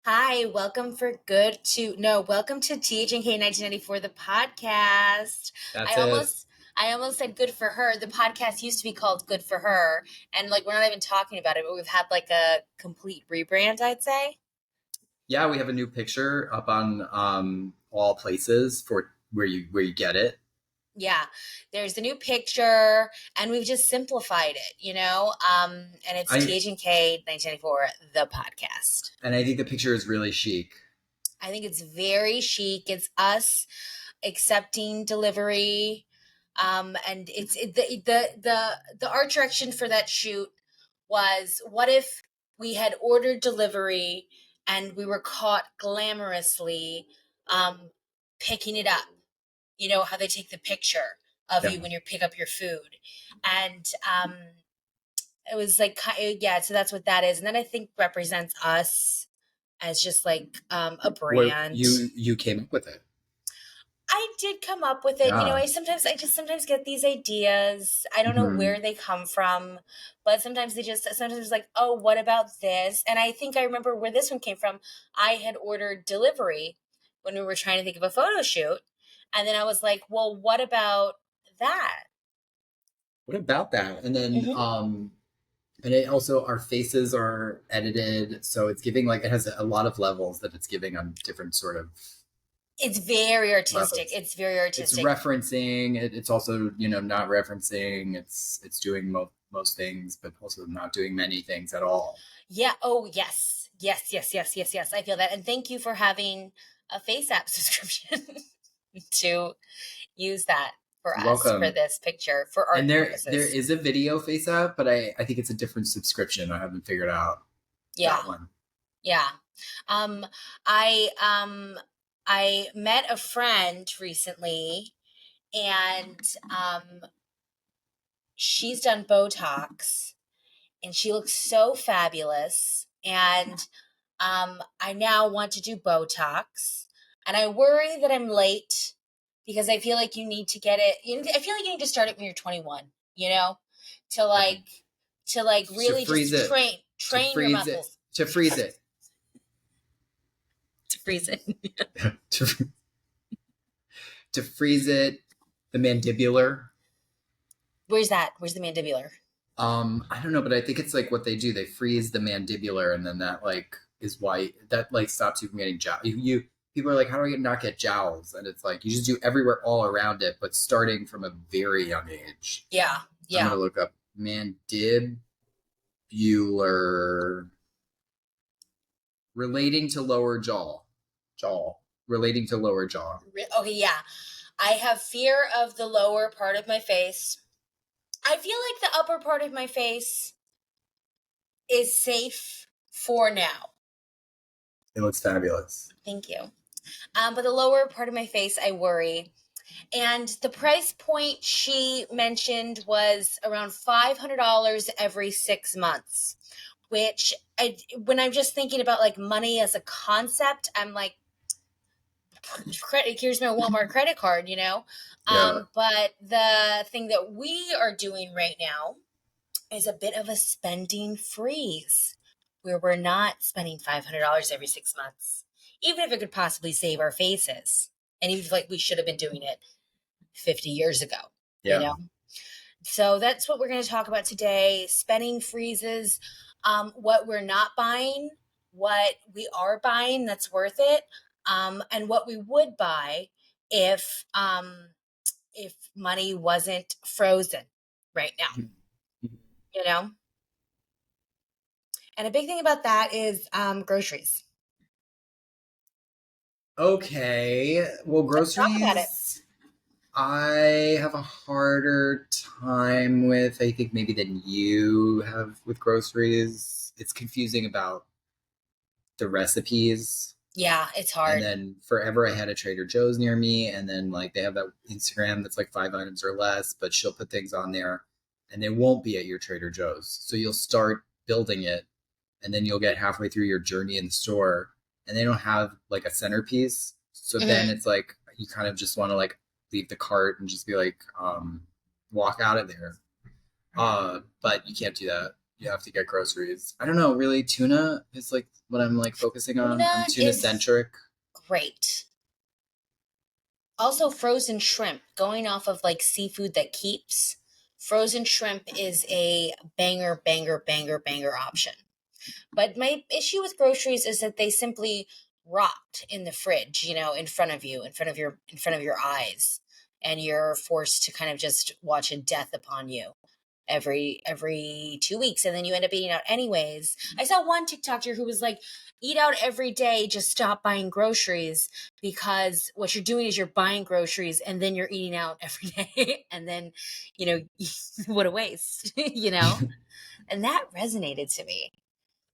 Hi, welcome to THNK 1994, the podcast. That's I it. almost I almost said good for her. The podcast used to be called Good for Her, and like we're not even talking about it, but we've had like a complete rebrand, I'd say. Yeah, we have a new picture up on all places for where you get it. Yeah. There's the new picture and we've just simplified it, and it's I THNK 1994, the podcast. and I think the picture is really chic. I think it's very chic. It's us accepting delivery. And the art direction for that shoot was, what if we had ordered delivery and we were caught glamorously picking it up? You know how they take the picture of Yeah. you when you pick up your food, and it was like, yeah. So that's what that is, and then I think represents us as just like a Where brand. you came up with it. I did come up with it. Yeah. I just sometimes get these ideas. I don't know hmm where they come from, but sometimes it's like, oh, what about this? And I think I remember where this one came from. I had ordered delivery when we were trying to think of a photo shoot. And then I was like, well, what about that? What about that? And then Hmm. and it also our faces are edited, so it's giving like it has a lot of levels that it's giving on different sort of It's very artistic. levels. It's very It's artistic. referencing. It's also not referencing. It's doing most things, but also not doing many things at all. Yeah. Oh, yes. Yes, yes, yes, yes, yes. I feel that. And thank you for having a Face App subscription to use that for You're us for welcome. this picture for And art there purposes. is a video face app, but I think it's a different subscription. I haven't figured out Yeah. that one. Yeah. Um I um I met a friend recently, and she's done Botox and she looks so fabulous, and I now want to do Botox, and I worry that I'm late because I feel like you need to get it. I feel like you need to start it when you're 21. To Yeah. To really freeze just it, to train your freeze it, muscles to freeze it, to freeze it. to, to freeze it. The mandibular. Where's that? Where's the mandibular? I don't know, but I think it's like what they do. They freeze the mandibular, and then that like is why that like stops you from getting jowl. You people are like, how do I not get jowls? And it's like you just do everywhere all around it, but starting from a very young age. Yeah, I'm yeah. gonna look up mandibular relating to lower jaw relating to lower jaw. Okay, yeah. I have fear of the lower part of my face. I feel like the upper part of my face is safe for now. It looks fabulous. Thank you. But the lower part of my face, I worry. And the price point she mentioned was around $500 every 6 months, which when I'm just thinking about like money as a concept, I'm like, here's my Walmart credit card. Yeah. But the thing that we are doing right now is a bit of a spending freeze where we're not spending $500 every 6 months, even if it could possibly save our faces. And even if like we should have been doing it 50 years ago, you Yeah. know? So that's what we're going to talk about today: spending freezes, what we're not buying, what we are buying that's worth it, and what we would buy if money wasn't frozen right now, you know? And a big thing about that is groceries. Okay. Well, Let's talk about it. groceries I have a harder time with, I think, maybe than you have with groceries. It's confusing about the recipes. Yeah, it's And hard. then forever I had a Trader Joe's near me, and then like they have that Instagram that's like 5 items or less, but she'll put things on there and they won't be at your Trader Joe's. So you'll start building it, and then you'll get halfway through your journey in the store and they don't have like a centerpiece. So then Mhm. it's like you kind of just want to like leave the cart and just be like walk out of there. But you can't do that. You have to get groceries. I don't know, really. Tuna is like what I'm like focusing on. I'm Tuna tuna is centric. great. Also, frozen shrimp. Going off of like seafood that keeps, frozen shrimp is a banger, banger, banger, banger option. But my issue with groceries is that they simply rot in the fridge, in front of you, in front of your eyes, and you're forced to kind of just watch a death upon you every 2 weeks, and then you end up eating out anyways. I saw one TikToker who was like, eat out every day, just stop buying groceries, because what you're doing is you're buying groceries and then you're eating out every day and then what a waste. And that resonated to me.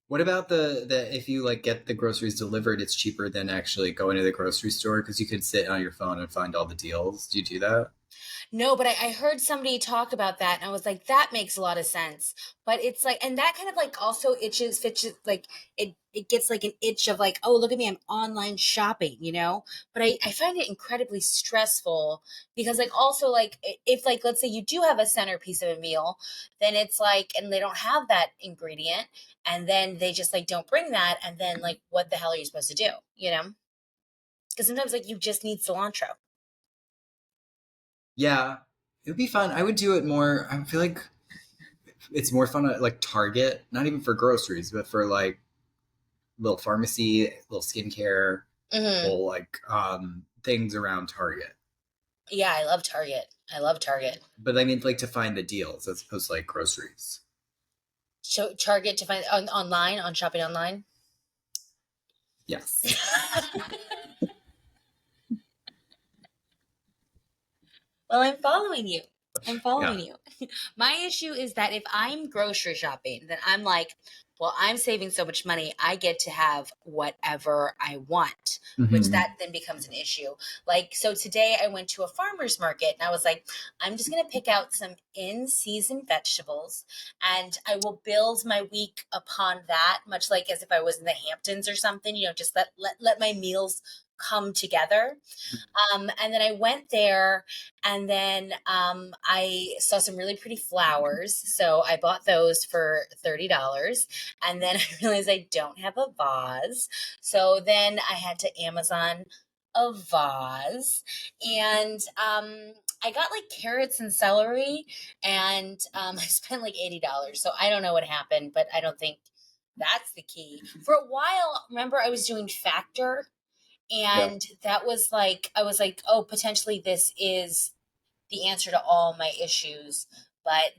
What about the if you like get the groceries delivered, it's cheaper than actually going to the grocery store because you can sit on your phone and find all the deals. Do you do that? No, but I heard somebody talk about that, and I was like, that makes a lot of sense. But it's like, and that kind of like also fitches, like it gets like an itch of like, oh, look at me, I'm online shopping. But I find it incredibly stressful, because like also like if like let's say you do have a centerpiece of a meal, then it's like, and they don't have that ingredient, and then they just like don't bring that, and then like what the hell are you supposed to do? Because sometimes like you just need cilantro. Yeah, it would be fun. I would do it more. I feel like it's more fun at like Target, not even for groceries, but for like little pharmacy, little skincare, Hmm. little like things around Target. Yeah, I love Target. I love Target. But I mean, like to find the deals as opposed to like groceries. So Target to find online, on shopping online. Yes. Well, I'm following you. I'm Yeah. following you. My issue is that if I'm grocery shopping, then I'm like, well, I'm saving so much money. I get to have whatever I want, which Hmm. that then becomes an issue. Like, so today I went to a farmer's market and I was like, I'm just going to pick out some in season vegetables and I will build my week upon that, much like as if I was in the Hamptons or something, just let my meals come together. And then I went there, and then I saw some really pretty flowers. So I bought those for $30. And then I realized I don't have a vase. So then I had to Amazon a vase. And I got like carrots and celery, and I spent like $80. So I don't know what happened, but I don't think that's the key. For a while, remember, I was doing Factor, Yeah. and that was like, I was like, oh, potentially this is the answer to all my issues. But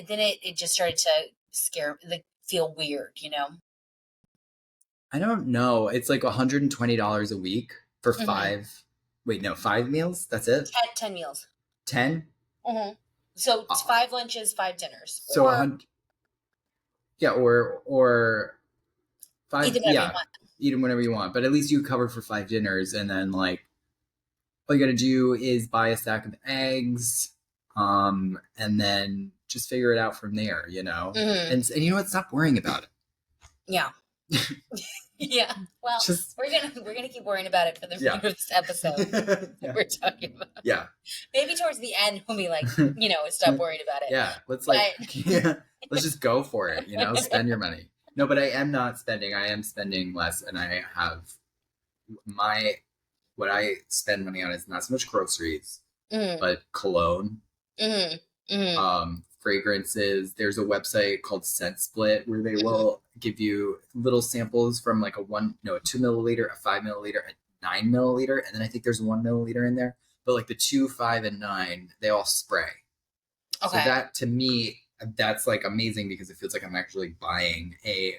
then it just started to like feel weird. I don't know. It's like $120 a week for Mm-hmm. five. Wait, no, five meals. That's it. 10 meals. 10. Mm-hmm. So it's Uh, 5 lunches, 5 dinners, so a or hundred. Yeah, or eat five. them whatever you Yeah, want. eat them whenever you want. But at least you cover for 5 dinners, and then like all you got to do is buy a stack of eggs, and then just figure it out from there. Mm-hmm. And you know what? Stop worrying about Yeah. it. Yeah. Well, Just we're gonna keep worrying about it for the yeah. remainder of this episode. Yeah. We're talking about, Yeah. maybe towards the end we'll be like, stop worrying about it. Yeah, let's like But yeah, let's just go for it, spend your money. No, but I am not spending. I am spending less, and I have my what I spend money on is not so much groceries, mm, but cologne, mm, mm, fragrances. There's a website called ScentSplit where they mm. will give you little samples from like a 2 milliliter, a 5 milliliter, a 9 milliliter, and then I think there's a 1 milliliter in there. But like the 2, 5, and 9, they all spray. So Okay. that to me, that's like amazing because it feels like I'm actually buying a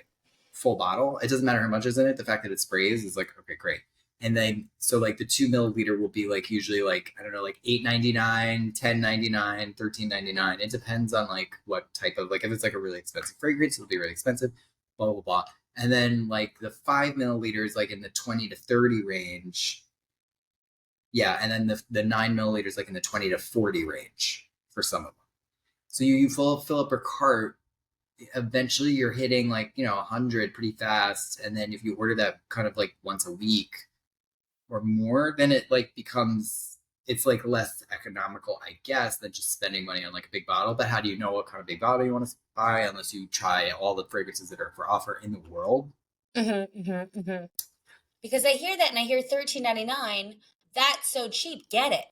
full bottle. It doesn't matter how much is in it. The fact that it sprays is like, okay, great. And then so like the 2 milliliter will be like usually like, I don't know, like $8.99, $10.99, $13.99. It depends on like what type of, like if it's like a really expensive fragrance, it'll be really expensive, blah, blah, blah. And then like the 5 milliliters, like in the 20 to 30 range. Yeah. And then the 9 milliliters, like in the 20 to 40 range for some of them. So you fill up a cart. Eventually, you're hitting like 100 pretty fast, and then if you order that kind of like once a week or more, then it like becomes it's like less economical, I guess, than just spending money on like a big bottle. But how do you know what kind of big bottle you want to buy unless you try all the fragrances that are for offer in the world? Because I hear that and I hear $13.99. That's so cheap. Get it.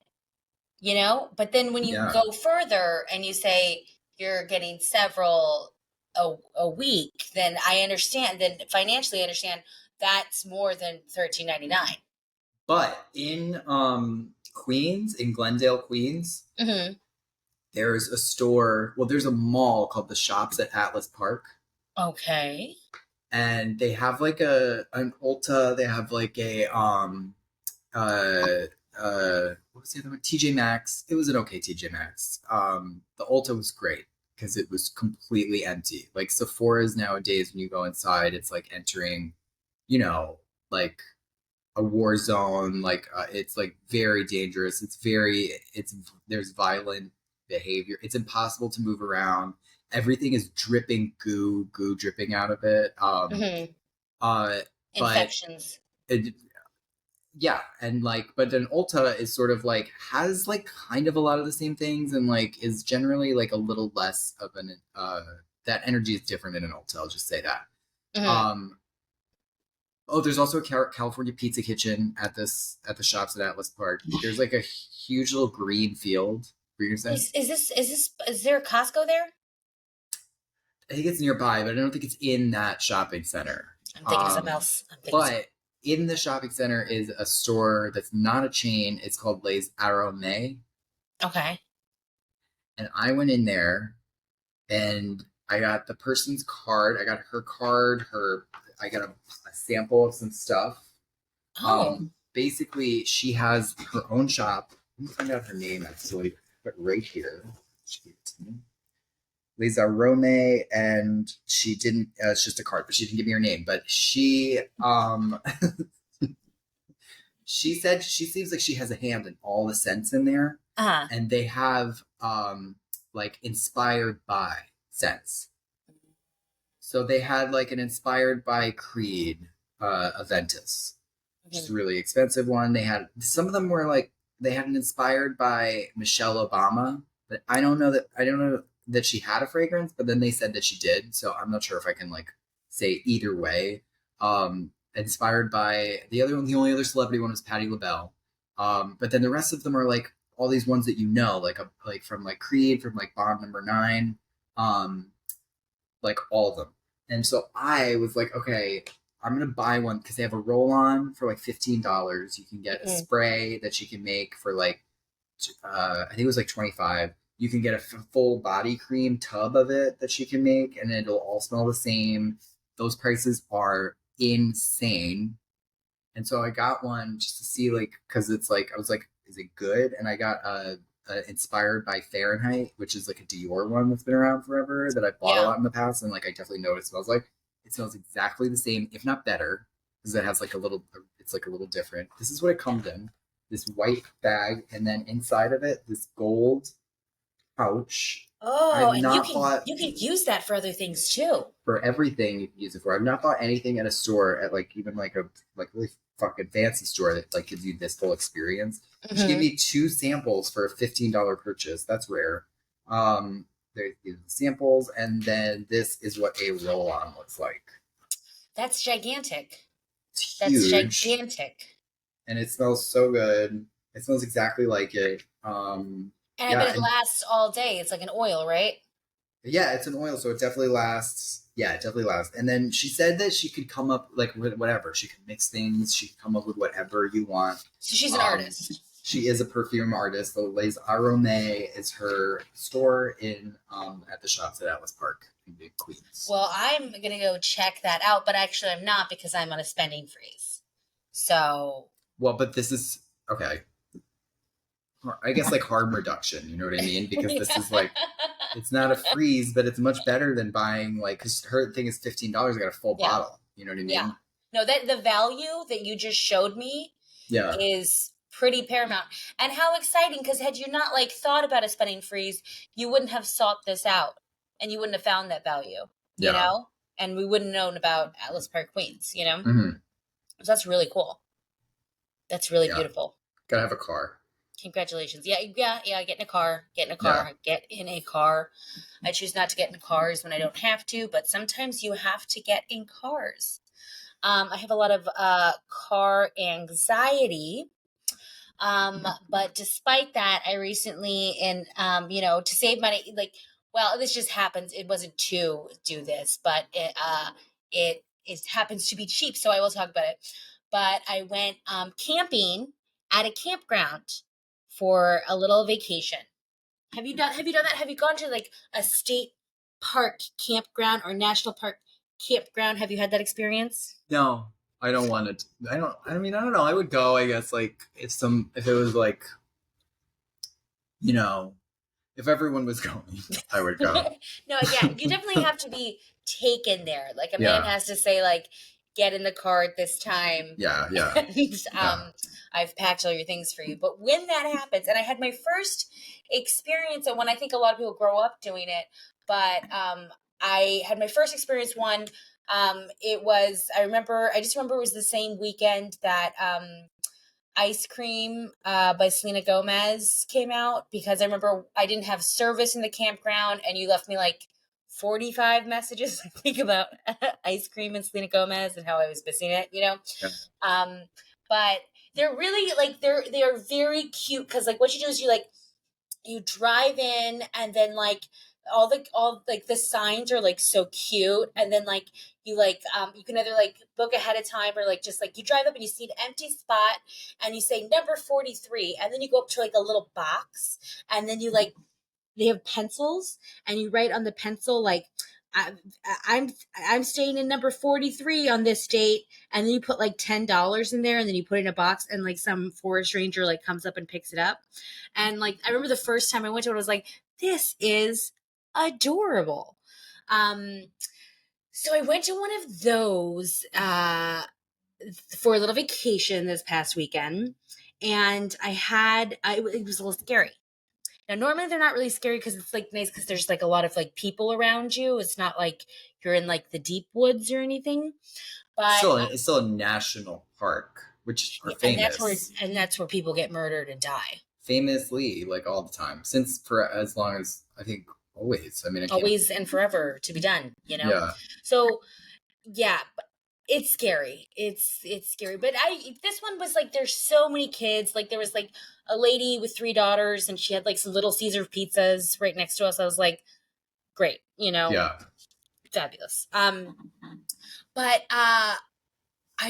You know? But then when you Yeah. go further and you say you're getting several a week, then I understand, then financially I understand that's more than $13.99. But in Queens, in Glendale, Queens, Mm-hmm. there's a store. Well, there's a mall called the Shops at Atlas Park, Okay. and they have like an Ulta. They have like a uh what was the other one? TJ Maxx. It was an okay TJ Maxx. The Ulta was great because it was completely empty. Like Sephora's nowadays, when you go inside, it's like entering, you know, like a war zone. Like it's like very dangerous. It's there's violent behavior. It's impossible to move around. Everything is dripping goo dripping out of it. Mm-hmm. Uh, but Infections. it, yeah, and like, but then Ulta is sort of like has like kind of a lot of the same things, and like is generally like a little less of an that energy is different in an Ulta. I'll just say that. Mm-hmm. Um, oh, there's also a California Pizza Kitchen at the Shops at Atlas Park. There's like a huge little green field. Were you gonna say? Is there a Costco there? I think it's nearby, but I don't think it's in that shopping center. I'm thinking of something else. But in the shopping center is a store that's not a chain. It's called Les Aromes. Okay. And I went in there and I got the person's card. I got her card, I got a sample of some stuff. Oh. Basically, she has her own shop. Let me find out her name actually, but right here. She gave it to me. Lisa Rome, and she didn't. It's just a card, but she didn't give me her name. But she said she seems like she has a hand in all the scents in there, and they have like inspired by scents. So they had like an inspired by Creed Aventus, which is a really expensive one. They had some of them were like they had an inspired by Michelle Obama, but I don't know that she had a fragrance, but then they said that she did, so I'm not sure if I can like say either way. Inspired by the only other celebrity one was Patti LaBelle. But then the rest of them are like all these ones that you know, like from like Creed, from like Bond Number 9, like all of them. And so I was like, okay, I'm gonna buy one because they have a roll-on for like $15. You can get a spray that you can make for like I think it was like 25. You can get a full body cream tub of it that she can make, and it'll all smell the same. Those prices are insane. And so I got one just to see, like, because it's like I was like, is it good? And I got inspired by Fahrenheit, which is like a Dior one that's been around forever that I bought a lot in the past, and like I definitely know what it smells like. It smells exactly the same, if not better, because it has like a little. It's like a little different. This is what it comes in: this white bag, and then inside of it, this gold pouch. Oh, I've and not bought you can use that for other things too. for everything you can use it for. I've not bought anything at a store at like even like a like really fucking fancy store that like gives you this full experience. She gave me 2 samples for a $15 purchase. That's rare. There's the samples, and then this is what a roll-on looks like. That's gigantic. It's huge. That's gigantic. And it smells so good. It smells exactly like it. And I bet it lasts all day. It's like an oil, right? Yeah, it's an oil, so it definitely lasts. Yeah, it definitely lasts. And then she said that she could come up like with whatever. She could mix things. She could come up with whatever you want. So she's an artist. She is a perfume artist. The Les Aromes is her store in at the Shops at Atlas Park in Big Queens. Well, I'm gonna go check that out, but actually I'm not because I'm on a spending freeze. So. Well, but this is okay. I guess like harm reduction. You know what I mean? Because this is like. It's not a freeze, but it's much better than buying like because her thing is $15. I got a full bottle. You know what I mean? Yeah. No, that the value that you just showed me is pretty paramount. And how exciting, because had you not like thought about a spending freeze, you wouldn't have sought this out and you wouldn't have found that value, you know? And we wouldn't have known about Atlas Park Queens, So that's really cool. That's really beautiful. Gotta have a car. Congratulations. Yeah, yeah. Get in a car. Get in a Yeah. car. Get in a car. I choose not to get in cars when I don't have to, but sometimes you have to get in cars. I have a lot of car anxiety. But despite that, I recently, and to save money, like, well, this just happens. It wasn't to do this, but it happens to be cheap, so I will talk about it. But I went camping at a campground for a little vacation. Have you done that? Have you gone to like a state park campground or national park campground? Have you had that experience? No, I don't want it. I mean, I don't know. I would go, I guess, like if it was like, you know, if everyone was going, I would go. No, yeah, you definitely have to be taken there. Like a man Yeah. has to say, like, get in the car at this time. Yeah. Yeah. And, Yeah. I've packed all your things for you. But when that happens, and I had my first experience, and when I think a lot of people grow up doing it, but I had my first experience one. I just remember it was the same weekend that Ice Cream by Selena Gomez came out, because I remember I didn't have service in the campground and you left me like 45 messages, I think, about Ice Cream and Selena Gomez and how I was missing it, you know? Yeah. But they're really like, they're very cute, because like what you do is you drive in, and then like all like the signs are like so cute, and then like you can either like book ahead of time, or like just like you drive up and you see an empty spot and you say number 43, and then you go up to like a little box, and then you like they have pencils, and you write on the pencil like I, I'm I'm staying in number 43 on this date, and then you put like $10 in there, and then you put it in a box, and like some forest ranger like comes up and picks it up. And like I remember the first time I went to it, I was like, this is adorable. Um, so I went to one of those for a little vacation this past weekend, and it was a little scary. Now, normally they're not really scary because it's like nice because there's like a lot of like people around you. It's not like you're in like the deep woods or anything. But It's still a national park, which are and famous. that's where people get murdered and die. Famously, like all the time, since for as long as I think always. I mean, I can't. Always and forever to be done, you know? Yeah. So yeah, it's scary. It's scary. But this one was like there's so many kids. Like there was like a lady with 3 daughters, and she had like some Little Caesar pizzas right next to us. I was like, great, Yeah. fabulous. But I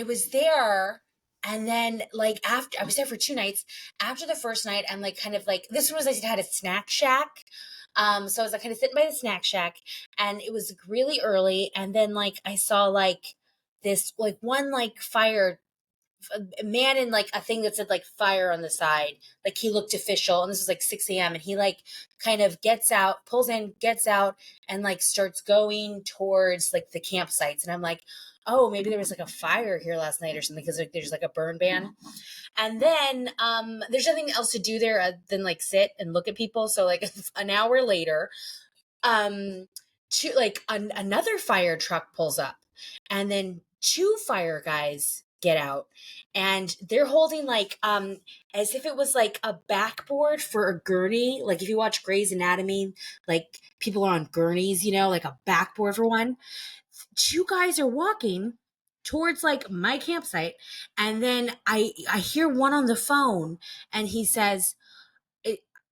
was there, and then like after I was there for 2 nights. After the first night, I'm like kind of like this one was I had a snack shack. So I was like kind of sitting by the snack shack, and it was really early, and then like I saw like this like one like fire a man in like a thing that said like fire on the side. Like he looked official, and this was like 6 a.m. And he like kind of gets out, pulls in, gets out, and like starts going towards like the campsites. And I'm like, oh, maybe there was like a fire here last night or something, because like, there's like a burn ban. And then there's nothing else to do there than like sit and look at people. So like an hour later, another fire truck pulls up, and then 2 fire guys get out, and they're holding like as if it was like a backboard for a gurney. Like if you watch Grey's Anatomy, like people are on gurneys, like a backboard for one. 2 guys are walking towards like my campsite, and then I hear one on the phone, and he says,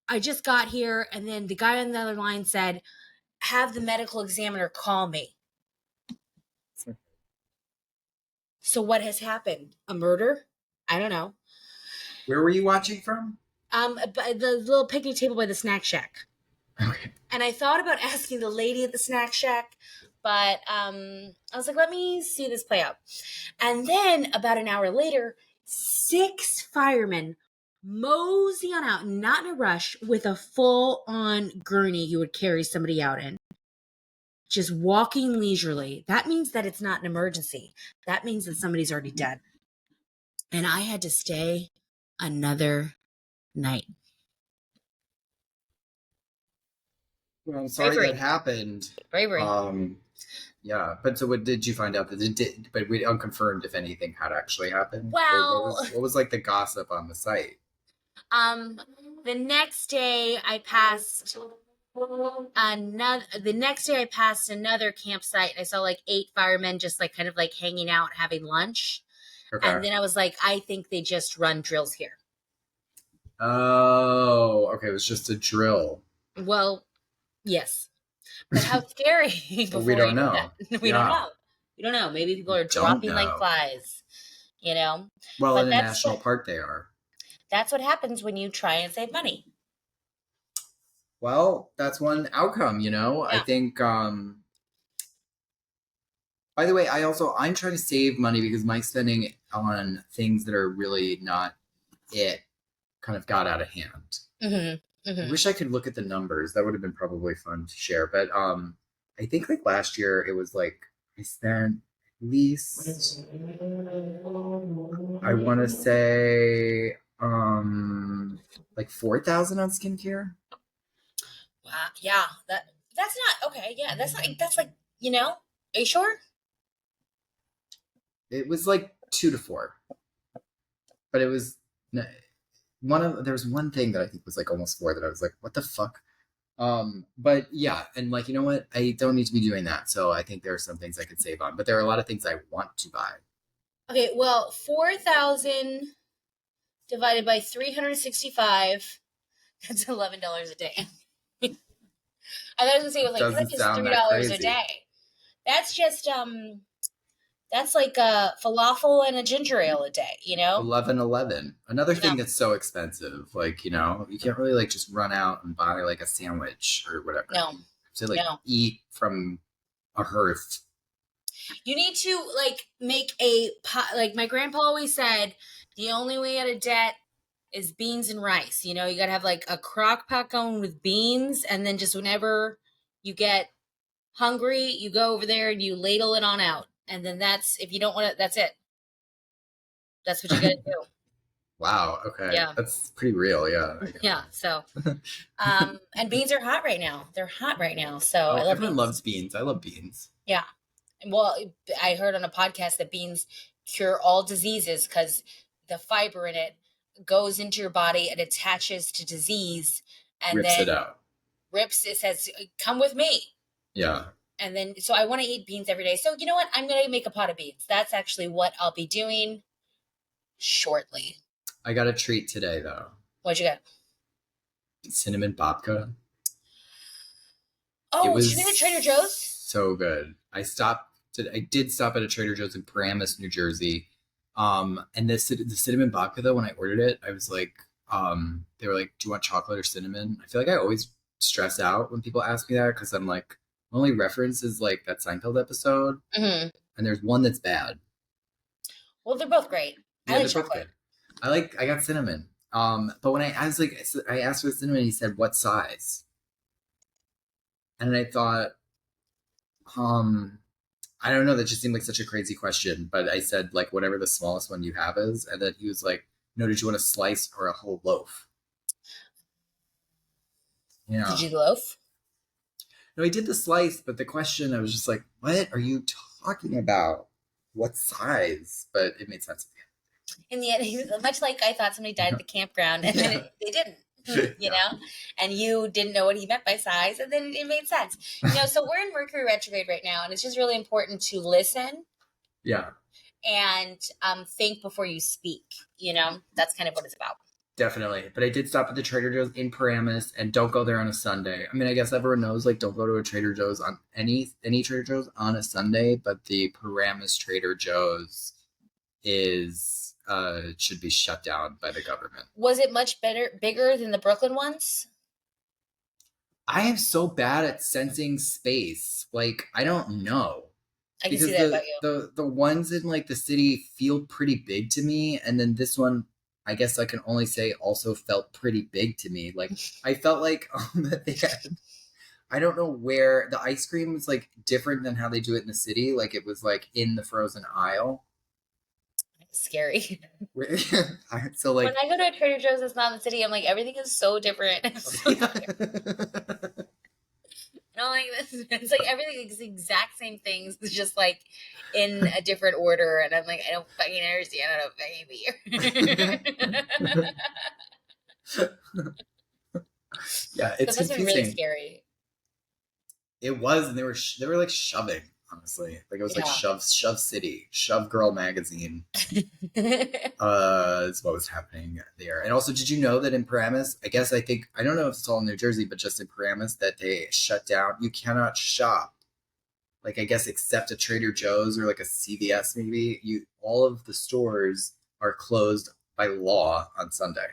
I just got here. And then the guy on the other line said, have the medical examiner call me. So what has happened? A murder? I don't know. Where were you watching from? The little picnic table by the snack shack. Okay. And I thought about asking the lady at the snack shack, but I was like, let me see this play out. And then about an hour later, 6 firemen mosey on out, not in a rush, with a full-on gurney you would carry somebody out in. Just walking leisurely. That means that it's not an emergency. That means that somebody's already dead. And I had to stay another night. Well, I'm sorry Bravery. that happened. Bravery. Yeah, but so what did you find out that it did? But we unconfirmed if anything had actually happened. Well, what was like the gossip on the site? The next day I passed another campsite. I saw like 8 firemen just like kind of like hanging out, having lunch. Okay. And then I was like, I think they just run drills here. Oh, okay. It was just a drill. Well, yes. But how scary before We don't you know know. that. We don't Yeah. know. We don't know. Maybe people are Don't dropping like know. flies, you know? Well, But in a national park, they are. that's what happens when you try and save money. Well, that's one outcome, you know? I Yeah. think, by the way, I'm trying to save money because my spending on things that are really not it kind of got out of hand. Mm-hmm. I Mm-hmm. wish I could look at the numbers. That would have been probably fun to share. But I think like last year it was like I spent at least I want to say like 4,000 on skincare. Wow. Yeah. That's not okay. Yeah. That's like, you know, are you sure? It was like 2 to 4, but it was there was one thing that I think was like almost 4 that I was like, what the fuck? But yeah, and like you know what? I don't need to be doing that. So I think there are some things I could save on, but there are a lot of things I want to buy. Okay, well, 4,000 divided by 365, that's $11 a day. I thought I was gonna say it was It like, that's doesn't just sound that $3 a crazy. day. That's just that's like a falafel and a ginger ale a day, you know? 11.11. Another No, thing that's so expensive, like you know, you can't really like just run out and buy like a sandwich or whatever. no, So like no. eat from a hearth. You need to like make a pot. Like my grandpa always said, the only way out of debt is beans and rice. You know, you gotta have like a crock pot going with beans, and then just whenever you get hungry, you go over there and you ladle it on out. And then that's, if you don't want it, that's it. That's what you gotta do. Wow. Okay, Yeah. that's pretty real. Yeah. I get Yeah. So, and beans are hot right now. They're hot right now. So I Oh, love everyone beans. loves beans. I love beans. Yeah. Well, I heard on a podcast that beans cure all diseases because the fiber in it goes into your body and attaches to disease and Rips then it out. it says, come with me. Yeah. And then, so I want to eat beans every day. So, you know what? I'm going to make a pot of beans. That's actually what I'll be doing shortly. I got a treat today though. What'd you get? Cinnamon babka. It Oh, did you was get it at Trader Joe's? so good. I did stop at a Trader Joe's in Paramus, New Jersey. And the cinnamon babka though, when I ordered it, I was like, they were like, "Do you want chocolate or cinnamon?" I feel like I always stress out when people ask me that because I'm like, my only reference is like that Seinfeld episode, Mm-hmm. and there's one that's bad. Well, they're both great. Yeah, I like they're both chocolate. good. I got cinnamon. But when I was like, I asked for the cinnamon, he said, "What size?" And I thought, um, I don't know. That just seemed like such a crazy question. But I said, like, whatever the smallest one you have is. And then he was like, no, did you want a slice or a whole loaf? Yeah. Did you loaf? No, he did the slice, but the question, I was just like, what are you talking about? What size? But it made sense. In the end, much like I thought somebody died at the campground and then they didn't. You know, and you didn't know what he meant by size, and then it made sense. You know, so we're in Mercury retrograde right now, and it's just really important to listen Yeah, and think before you speak. You know, that's kind of what it's about. definitely. But I did stop at the Trader Joe's in Paramus, and don't go there on a Sunday. I mean, I guess everyone knows, like, don't go to a Trader Joe's on any Trader Joe's on a Sunday, but the Paramus Trader Joe's is should be shut down by the government. Was it much bigger than the Brooklyn ones? I am so bad at sensing space. Like, I don't know. I can Because see that about you. the ones in like the city feel pretty big to me, and then this one, I guess I can only say also felt pretty big to me. Like I felt like that they had, I don't know where the ice cream was like different than how they do it in the city. Like it was like in the frozen aisle. Scary. So like When I go to a Trader Joe's that's not in the city, I'm like, everything is so different. No, like it's like everything is the exact same things. It's just like in a different order, and I'm like, I don't fucking understand how to baby. Yeah, That it's must have been really confusing. scary. It was, and they were like shoving. Honestly, like it was like Yeah. shove city, shove girl magazine. Is what was happening there. And also, did you know that in Paramus, I think I don't know if it's all in New Jersey, but just in Paramus that they shut down. You cannot shop, like I guess except a Trader Joe's or like a CVS maybe. You all of the stores are closed by law on Sunday.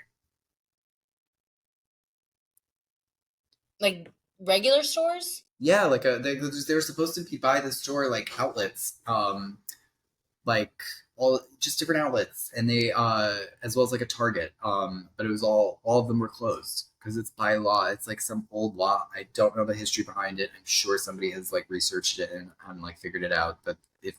Like regular stores? Yeah, like they were supposed to be by the store like outlets, like all just different outlets, and they as well as like a Target, but it was all of them were closed because it's by law. It's like some old law. I don't know the history behind it. I'm sure somebody has like researched it and like figured it out. But if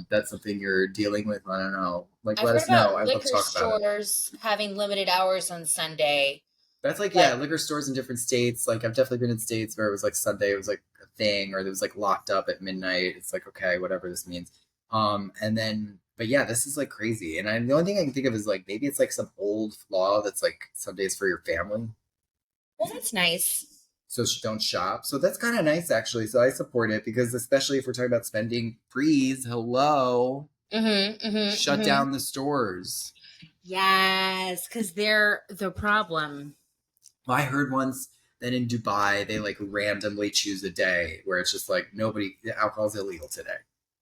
that's something you're dealing with, I don't know. Like I've let heard us know. about I'd love to liquor talk about it. stores having limited hours on Sunday, That's like, but yeah, liquor stores in different states. Like I've definitely been in states where it was like Sunday, it was like a thing, or it was like locked up at midnight. It's like, okay, whatever this means. And then, but yeah, this is like crazy. And the only thing I can think of is like maybe it's like some old law that's like Sundays for your family, well, that's nice. so don't shop. So that's kind of nice actually. So I support it because especially if we're talking about spending, freeze, hello, Mm-hmm, mm-hmm, shut mm-hmm. down the stores. Yes, because they're the problem. Well, I heard once that in Dubai they like randomly choose a day where it's just like nobody alcohol's illegal today,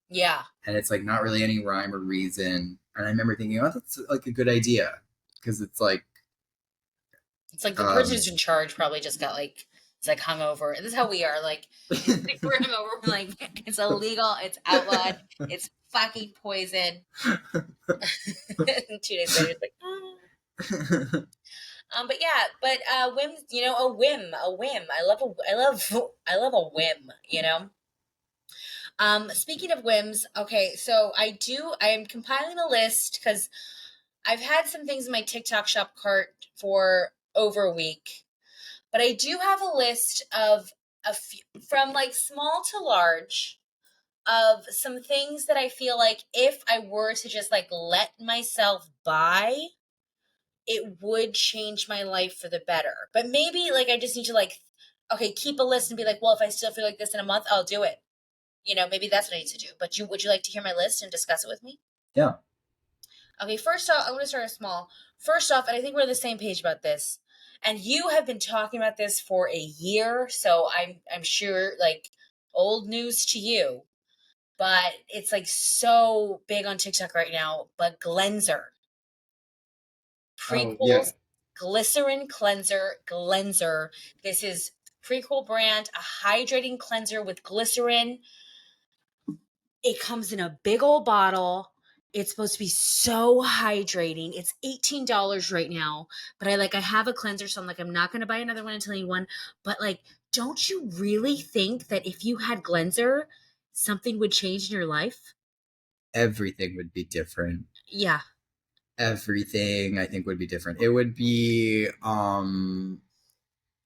Yeah. and it's like not really any rhyme or reason. And I remember thinking, oh, that's like a good idea because it's like, It's like the person um, who's in charge probably just got like it's like hungover. This is how we are. Like we're hungover. We're like it's illegal. It's outlawed. It's fucking poison. And 2 days later, it's like. But yeah, but whims. You know, a whim, a whim. I love a whim. You know. Speaking of whims, okay, so I am compiling a list because I've had some things in my TikTok shop cart for over a week, but I do have a list of a few, from like small to large, of some things that I feel like if I were to just like let myself buy, it would change my life for the better. But maybe like I just need to like, okay, keep a list and be like, well, if I still feel like this in a month, I'll do it. You know, maybe that's what I need to do. But would you like to hear my list and discuss it with me? yeah. Okay, first off, I'm going to start small. First off, and I think we're on the same page about this. And you have been talking about this for a year, so I'm sure like old news to you, but it's like so big on TikTok right now. But Glenser, Oh yeah. prequels, glycerin cleanser. This is prequel brand, a hydrating cleanser with glycerin. It comes in a big old bottle. It's supposed to be so hydrating. It's $18 right now, but I have a cleanser, so I'm like I'm not gonna buy another one until I need one. But like, don't you really think that if you had Glenser, something would change in your life? Everything would be different. Yeah. Everything I think would be different. It would be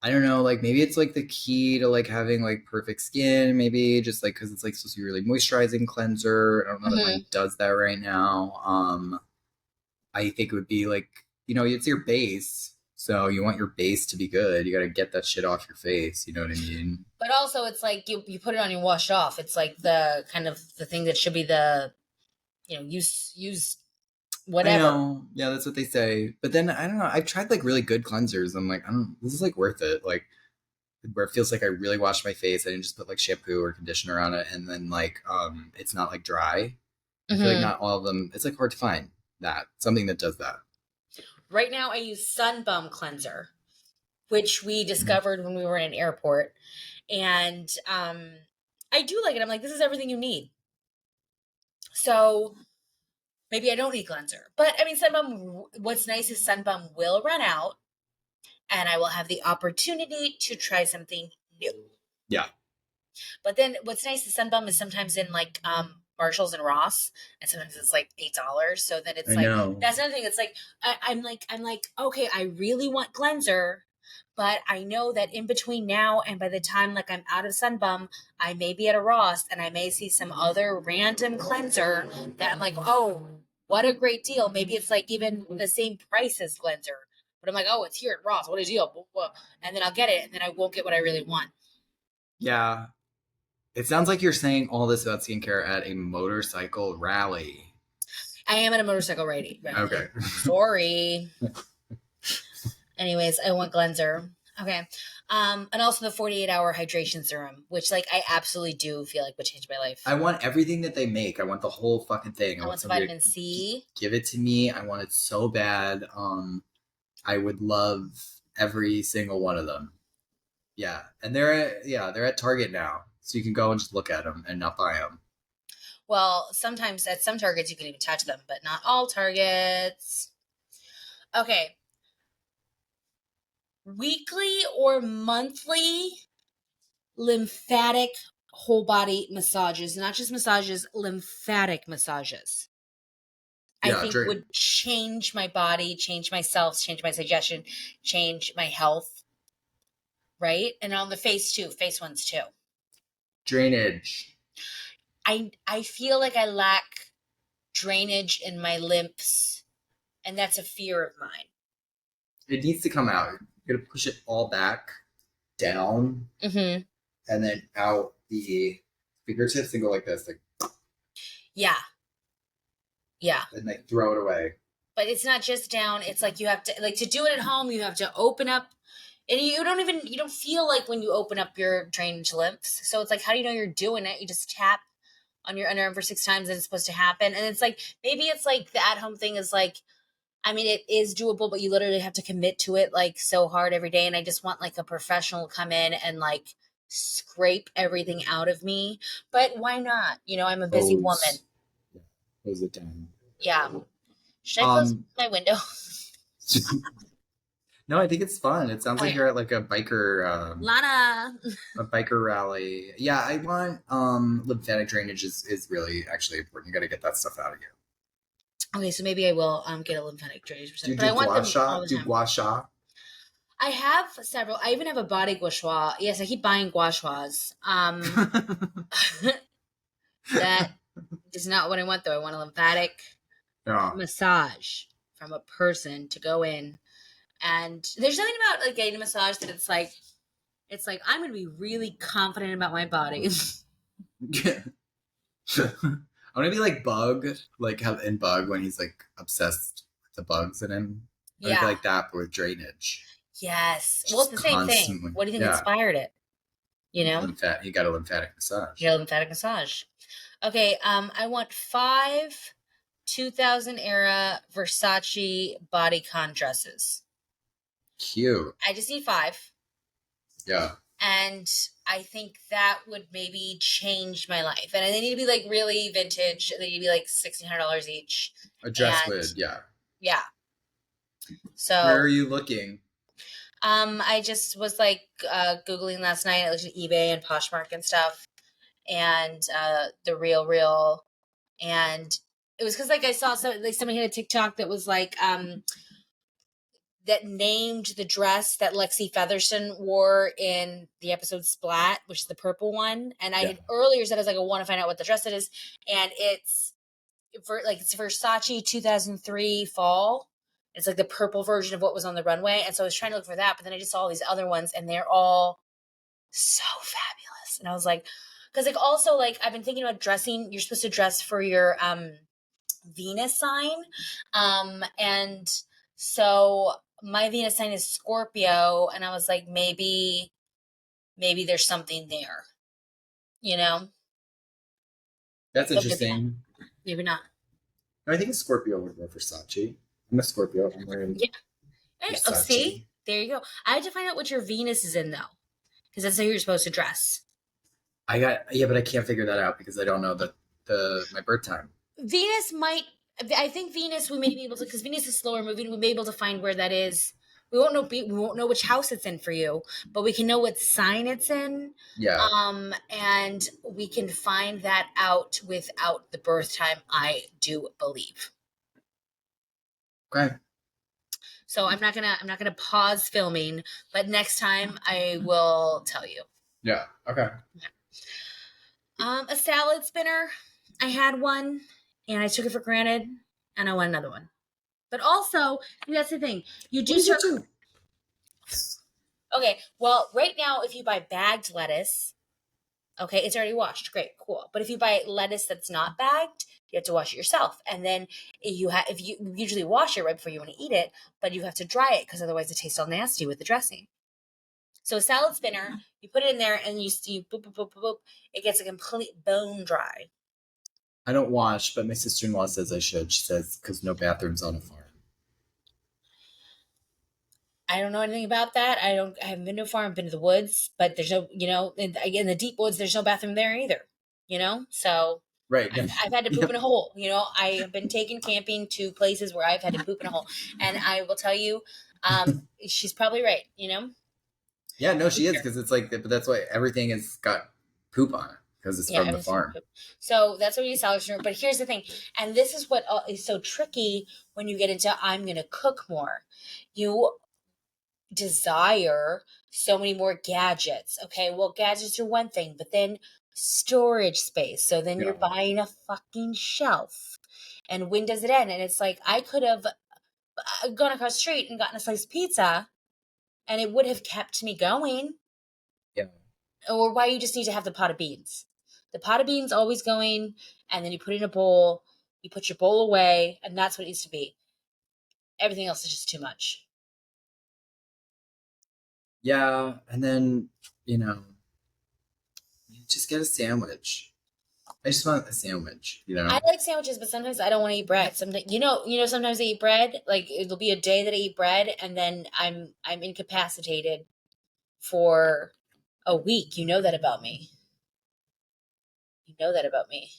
I don't know, like maybe it's like the key to like having like perfect skin, maybe just like because it's like supposed to be really moisturizing cleanser. I don't know that Hmm. mine does that right now. I think it would be like, it's your base. So you want your base to be good. You got to get that shit off your face. You know what I mean? But also, it's like you put it on, you wash it off. It's like the kind of the thing that should be the use I whatever. know. Yeah, that's what they say. But then I don't know. I've tried like really good cleansers. I'm like, I don't, this is like worth it. Like, where it feels like I really washed my face. I didn't just put like shampoo or conditioner on it. And then like, it's not like dry. I feel like Hmm. not all of them, it's like hard to find that something that does that. Right now, I use Sun Bum cleanser, which we Mhm. discovered when we were in an airport. And I do like it. I'm like, this is everything you need. So maybe I don't need cleanser. But I mean, Sunbum, what's nice is Sunbum will run out and I will have the opportunity to try something new. Yeah, But then what's nice is Sunbum is sometimes in like Marshalls and Ross, and sometimes it's like $8. So then it's I like know. that's another thing. It's like I'm like okay, I really want cleanser, but I know that in between now and by the time like I'm out of Sunbum, I may be at a Ross and I may see some other random cleanser that I'm like, oh, what a great deal. Maybe it's like even the same price as cleanser, But I'm like, oh, it's here at Ross. What is it? And then I'll get it, and then I won't get what I really want. Yeah. It sounds like you're saying all this about skincare at a motorcycle rally. I am at a motorcycle rally. Okay. Sorry. Anyways, I want GLEANSER. Okay. And also the 48-hour hydration serum, which like I absolutely do feel like would change my life. I want everything that they make. I want the whole fucking thing. I want the vitamin C. Give it to me. I want it so bad. I would love every single one of them. Yeah. And they're at Target now. So you can go and just look at them and not buy them. Well, sometimes at some Targets you can even touch them, but not all Targets. Okay. Weekly or monthly lymphatic whole body massages, not just massages, lymphatic massages. Yeah, I think would change my body, change myself, change my digestion, change my health. Right? And on the face too, face ones too. Drainage. I feel like I lack drainage in my lymphs, and that's a fear of mine. It needs to come out. You're gonna push it all back, down, and then out the fingertips and go like this, like yeah, and like throw it away. But it's not just down. It's like you have to to do it at home. You have to open up, and you don't feel like when you open up your drainage lymphs. So it's like, how do you know you're doing it? You just tap on your underarm for 6 times and it's supposed to happen. And it's like, maybe it's like the at-home thing is like, I mean, it is doable, but you literally have to commit to it like so hard every day. And I just want like a professional to come in and like scrape everything out of me. But why not? You know, I'm a busy woman. Yeah, close it down. Yeah. Should I close my window? No, I think it's fun. It sounds like you're at like a biker Lana. A biker rally. Yeah, I want lymphatic drainage is really actually important. You gotta get that stuff out of you. Okay, so maybe I will get a lymphatic drainage. Do you do gua sha? Do gua sha? I have several. I even have a body gua sha. Yes, I keep buying gua shas. That is not what I want, though. I want a lymphatic massage from a person to go in. And there's something about like getting a massage that it's like I'm going to be really confident about my body. I want to be like Bug, like how in Bug when he's like obsessed with the bugs in him. I want to be like that, but with drainage. Yes. Well, it's the same thing. What do you think inspired it? You know? You got a lymphatic massage. You got a lymphatic massage. Okay, I want 5 2000 era Versace bodycon dresses. Cute. I just need 5. Yeah. And I think that would maybe change my life. And they need to be like really vintage. They need to be like $1,600 each. A dress lid, yeah. Yeah. So where are you looking? I just was like Googling last night. I looked at eBay and Poshmark and stuff. And the Real. And it was because like I saw somebody had a TikTok that was like that named the dress that Lexi Featherston wore in the episode Splat, which is the purple one. And I had earlier said, I was like, I want to find out what the dress it is. And it's Versace 2003 fall. It's like the purple version of what was on the runway. And so I was trying to look for that, but then I just saw all these other ones and they're all so fabulous. And I was like, because like also like I've been thinking about dressing. You're supposed to dress for your Venus sign. And so my Venus sign is Scorpio, and I was like, maybe there's something there, you know? That's interesting. Maybe not. No, I think a Scorpio would wear Versace. I'm a Scorpio. I'm wearing Versace. Oh, see? There you go. I had to find out what your Venus is in, though, because that's how you're supposed to dress. But I can't figure that out because I don't know my birth time. I think Venus, we may be able to, because Venus is slower moving, we may be able to find where that is. We won't know which house it's in for you, but we can know what sign it's in. Yeah. And we can find that out without the birth time, I do believe. Okay. So I'm not gonna pause filming, but next time I will tell you. Yeah. Okay. A salad spinner. I had one and I took it for granted and I want another one. But also, that's the thing. You What do is it start. too? Okay, well, right now, if you buy bagged lettuce, okay, it's already washed. Great, cool. But if you buy lettuce that's not bagged, you have to wash it yourself. And then if you usually wash it right before you want to eat it, but you have to dry it because otherwise it tastes all nasty with the dressing. So a salad spinner, you put it in there and you boop, boop, boop, boop, boop. It gets a complete bone dry. I don't wash, but my sister-in-law says I should. She says because no bathrooms on a farm. I don't know anything about that. I haven't been to a farm, I've been to the woods, but there's no, in the deep woods, there's no bathroom there either, So Right. I've had to poop in a Yep. hole. I have been taken camping to places where I've had to poop in a hole. And I will tell you, she's probably right. Yeah, no, she is because it's like, but that's why everything has got poop on it because it's Yeah, from the everything's farm. poop. So that's what you salad string. But here's the thing, and this is what is so tricky when you get into I'm going to cook more. You desire so many more gadgets. Okay, well, gadgets are one thing, but then storage space. So then you're Yeah. buying a fucking shelf. And when does it end? And it's like I could have gone across the street and gotten a slice of pizza and it would have kept me going. Yeah. Or why you just need to have the pot of beans. The pot of beans always going, and then you put it in a bowl, you put your bowl away, and that's what it needs to be. Everything else is just too much. Yeah. And then, you know, you just get a sandwich. I just want a sandwich. I like sandwiches, but sometimes I don't want to eat bread. Sometimes sometimes I eat bread. Like it'll be a day that I eat bread, and then I'm incapacitated for a week. You know that about me. You know that about me.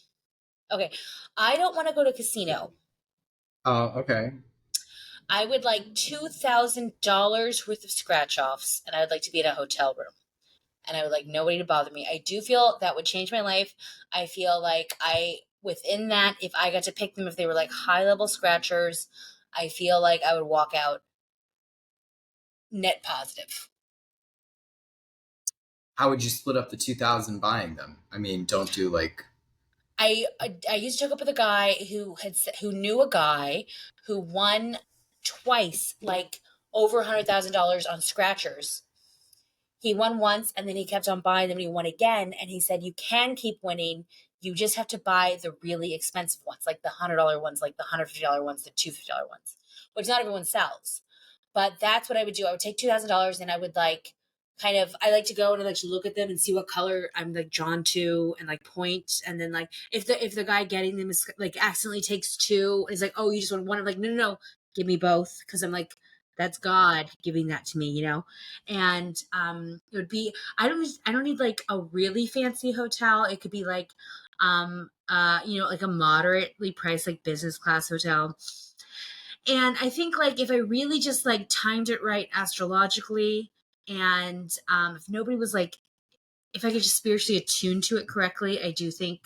Okay, I don't want to go to a casino. Oh, okay. I would like $2,000 worth of scratch offs, and I would like to be in a hotel room. And I would like nobody to bother me. I do feel that would change my life. I feel like within that, if I got to pick them, if they were like high level scratchers, I feel like I would walk out net positive. How would you split up the 2,000 buying them? I mean, don't do like. I used to hook up with a guy who knew a guy who won twice, like over $100,000 on scratchers. He won once and then he kept on buying them and he won again. And he said, you can keep winning. You just have to buy the really expensive ones, like the $100 ones, like the $150 ones, the $250 ones, which not everyone sells. But that's what I would do. I would take $2,000 and I would I like to go and I like to look at them and see what color I'm like drawn to and like point. And then like if the guy getting them is like accidentally takes two, is like, oh, you just want one. I'm like, no, give me both. Cause I'm like, that's God giving that to me. And it would be I don't need like a really fancy hotel. It could be like like a moderately priced like business class hotel. And I think like if I really just like timed it right astrologically, and if nobody was like, if I could just spiritually attune to it correctly, I think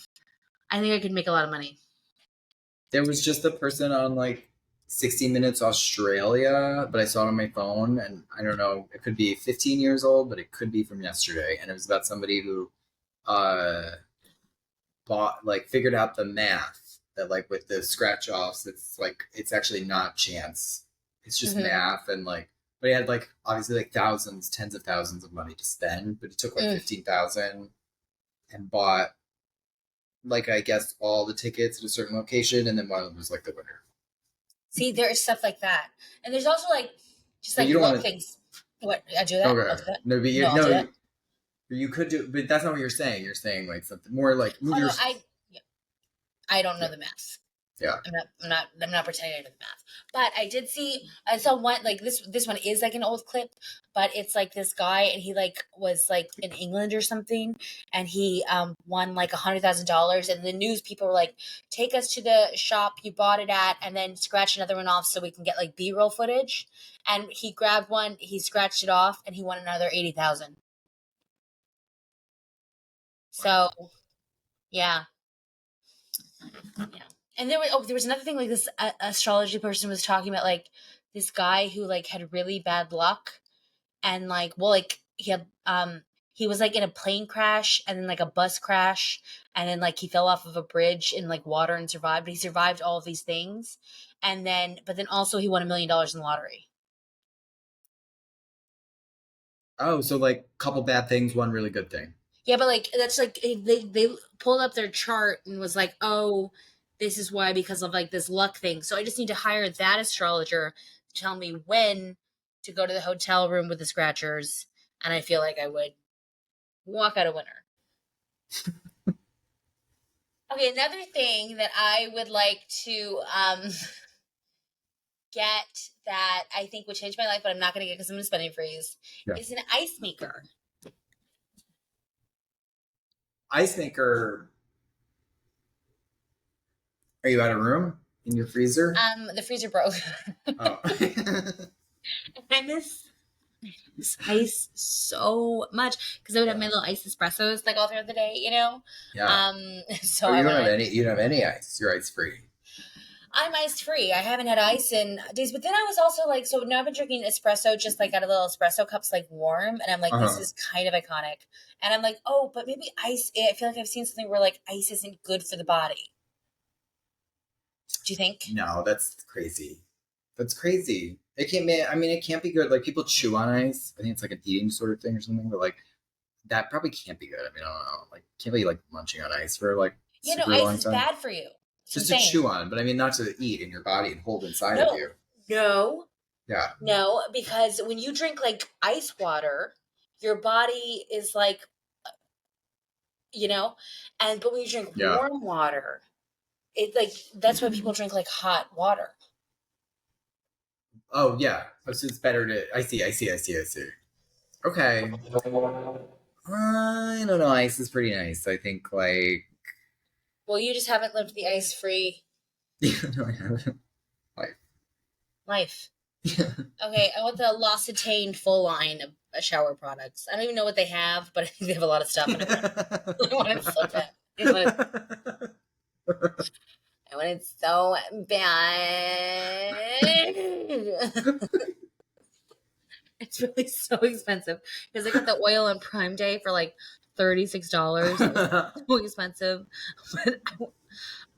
I could make a lot of money. There was just a person on like 60 Minutes Australia, but I saw it on my phone, and I don't know. It could be 15 years old, but it could be from yesterday, and it was about somebody who uh figured out the math that like with the scratch offs, it's actually not chance. It's just Mm-hmm. math and like, but he had like obviously like thousands, tens of thousands of money to spend, but he took like 15,000 and bought like I guess all the tickets at a certain location, and then one of them was like the winner. See, there's stuff like that, and there's also like just But like you don't little want to. things. What I do that? I'll Okay. do that. No, but No, you I'll do no, that. you could do, but that's not what you're saying. You're saying like something more like move Oh your. no, I don't know Yeah. the math. Yeah. I'm not pretending I know the math. But I saw one like this one is like an old clip, but it's like this guy and he like was like in England or something and he won like $100,000 and the news people were like, take us to the shop you bought it at and then scratch another one off so we can get like B-roll footage. And he grabbed one, he scratched it off and he won another 80,000. So yeah. Yeah. And there was another thing like this astrology person was talking about like this guy who like had really bad luck and like well like he was like in a plane crash and then like a bus crash and then like he fell off of a bridge in like water and survived. But he survived all of these things, and then but then also he won $1 million in the lottery. Oh, so like a couple bad things, one really good thing. Yeah, but like that's like they pulled up their chart and was like, oh, this is why because of like this luck thing. So I just need to hire that astrologer to tell me when to go to the hotel room with the scratchers, and I feel like I would walk out a winner. Okay, another thing that I would like to get that I think would change my life, but I'm not going to get because I'm in a spending freeze, Yeah. is an ice maker. Ice maker. Are you out of room in your freezer? The freezer broke. Oh. I miss ice so much because I would have my little ice espressos like all throughout the day, you know. Yeah. So Oh, I you don't have want. any. You don't have any ice. You're ice free. I'm ice free. I haven't had ice in days, but then I was also like, so now I've been drinking espresso just like out of little espresso cups, like warm, and I'm like, this Uh-huh. is kind of iconic. And I'm like, oh, but maybe ice. I feel like I've seen something where like ice isn't good for the body. Do you think? No, that's crazy. That's crazy. It can't be. I mean, it can't be good. Like people chew on ice. I think it's like an eating disorder thing or something. But like that probably can't be good. I mean, I don't know. Like can't be like munching on ice for like Yeah, no, super ice long is time. bad for you. That's what I'm Just to saying. chew on, but I mean not to eat in your body and hold inside of No, you. no, Yeah. no, because when you drink like ice water, your body is like, you know, and but when you drink Yeah. warm water, it like that's why people drink like hot water. Oh yeah. Oh, so it's better to. I see. I see. I see. I see. Okay. I don't know. Ice is pretty nice. I think like. Well, you just haven't lived the ice free No, I haven't. Like. life. Okay, I want the L'Occitane full line of shower products. I don't even know what they have, but I think they have a lot of stuff, and I want it. I want it so bad. I want it so bad. It's really so expensive because I got the oil on Prime Day for like $36. It was so expensive, but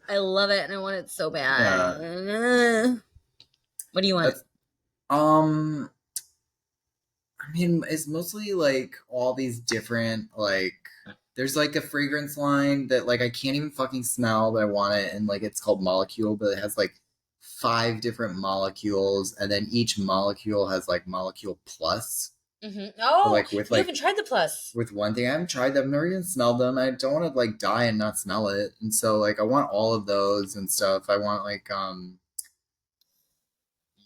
I love it and I want it so Yeah. bad. What do you want? That's um. I mean, it's mostly like all these different like. There's like a fragrance line that like I can't even fucking smell, but I want it, and like it's called Molecule, but it has like 5 different molecules, and then each molecule has like Molecule Plus. Mm-hmm. So Oh, like with you like haven't tried the plus. with one thing I haven't tried them, never even smelled them. I don't want to like die and not smell it, and so like I want all of those and stuff. I want like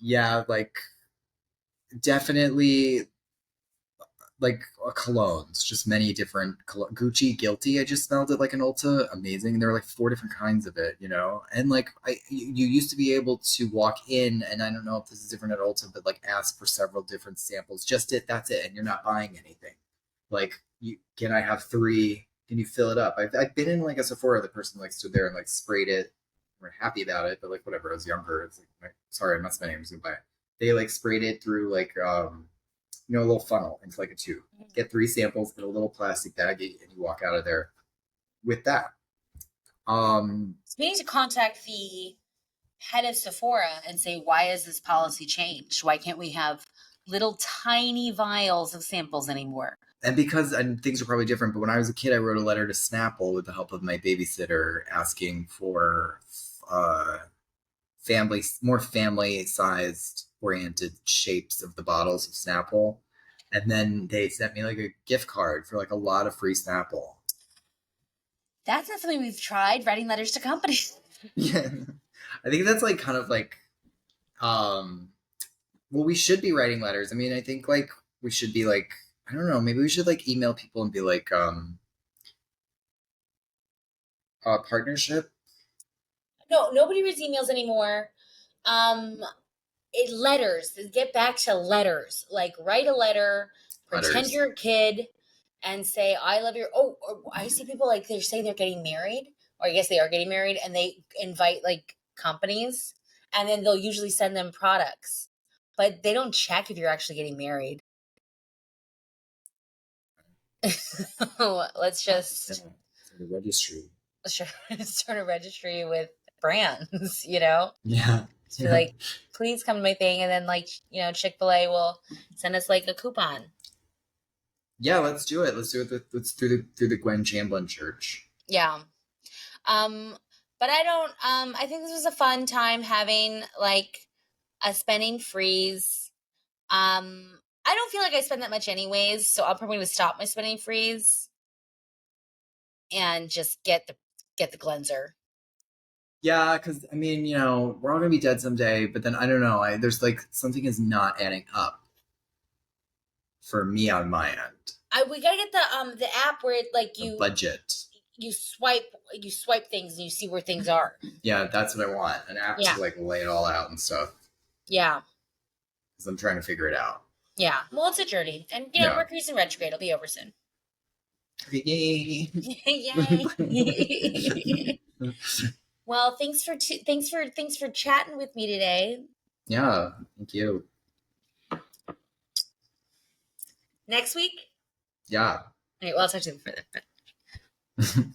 yeah, like definitely like colognes, just many different Gucci Guilty. I just smelled it like an Ulta, amazing. There were like 4 different kinds of it, you know. And like you used to be able to walk in, and I don't know if this is different at Ulta, but like ask for several different samples. Just that's it, and you're not buying anything. Like, can I have 3? Can you fill it up? I've been in like a Sephora. The person like stood there and like sprayed it. We're happy about it, but like whatever. I was younger. It's like, sorry, I'm not spending. I'm just gonna buy it. They like sprayed it through like a little funnel into like a tube. Get 3 samples in a little plastic baggie, and you walk out of there with that. So we need to contact the head of Sephora and say, why is this policy changed? Why can't we have little tiny vials of samples anymore? And because and things are probably different, but when I was a kid, I wrote a letter to Snapple with the help of my babysitter, asking for uh, more family sized oriented shapes of the bottles of Snapple. And then they sent me like a gift card for like a lot of free Snapple. That's not something we've tried, writing letters to companies. Yeah. I think that's like kind of like um well, we should be writing letters. I mean, I think like we should be like I don't know, maybe we should like email people and be like partnership No, nobody reads emails anymore. Um, letters. Get back to letters. Like write a letter, pretend letters. you're a kid, and say I love your. Oh, or I see people like they say they're getting married, or I guess they are getting married, and they invite like companies, and then they'll usually send them products, but they don't check if you're actually getting married. Let's just For the registry. start a registry with brands, you know? Yeah. Just be like, please come to my thing. And then, like, you know, Chick-fil-A will send us like a coupon. Yeah, let's do it. Let's do it. Let's through the Gwen Chamblin Church. Yeah. But I think this was a fun time having like a spending freeze. I don't feel like I spend that much anyways, so I'm probably gonna stop my spending freeze and just get the GLEANSER. Yeah, because I mean, you know, we're all gonna be dead someday. But then I don't know. There's like something is not adding up for me on my end. We gotta get the app where it like The budget. you swipe things and you see where things are. Yeah, that's what I want. An app to like lay it all out and stuff. Yeah. Because I'm trying to figure it out. Yeah. Well, it's a journey, and you know, Mercury's in retrograde. It'll be over soon. Yay! Yay! Well, thanks for chatting with me today. Yeah, thank you. Next week? Yeah. All right, well, I'll talk to you further.